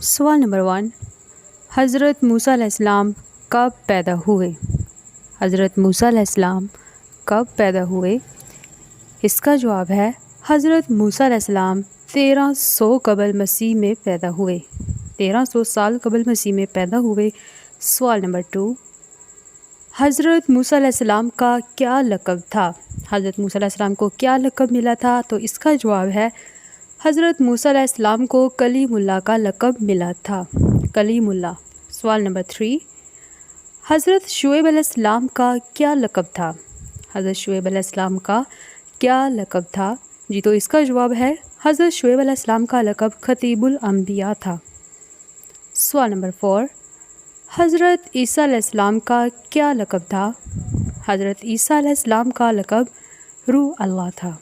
सवाल नंबर 1, हज़रत मूसा अलैहिस्सलाम कब पैदा हुए? हज़रत मूसा अलैहिस्सलाम कब पैदा हुए? इसका जवाब है हज़रत मूसा अलैहिस्सलाम 1300 कबल मसीह में पैदा हुए। 1300 साल कबल मसीह में पैदा हुए। सवाल नंबर 2, हज़रत मूसा अलैहिस्सलाम का क्या लक़ब था? हज़रत मूसा अलैहिस्सलाम को क्या लक़ब मिला था? तो इसका जवाब है हज़रत मूसा अलैहिस्सलाम को कलीमुल्लाह का लक़ब मिला था। कलीमुल्लाह। सवाल नंबर 3, हज़रत शुएब अलैहिस्सलाम का क्या लक़ब था? हज़रत शुएब अलैहिस्सलाम का क्या लक़ब था? जी, तो इसका जवाब है हज़रत शुएब अलैहिस्सलाम का लक़ब खतीबुल अंबिया था। सवाल नंबर 4, हज़रत ईसा अलैहिस्सलाम का क्या लक़ब था? हज़रत ईसा अलैहिस्सलाम का लक़ब रूह अल्लाह था।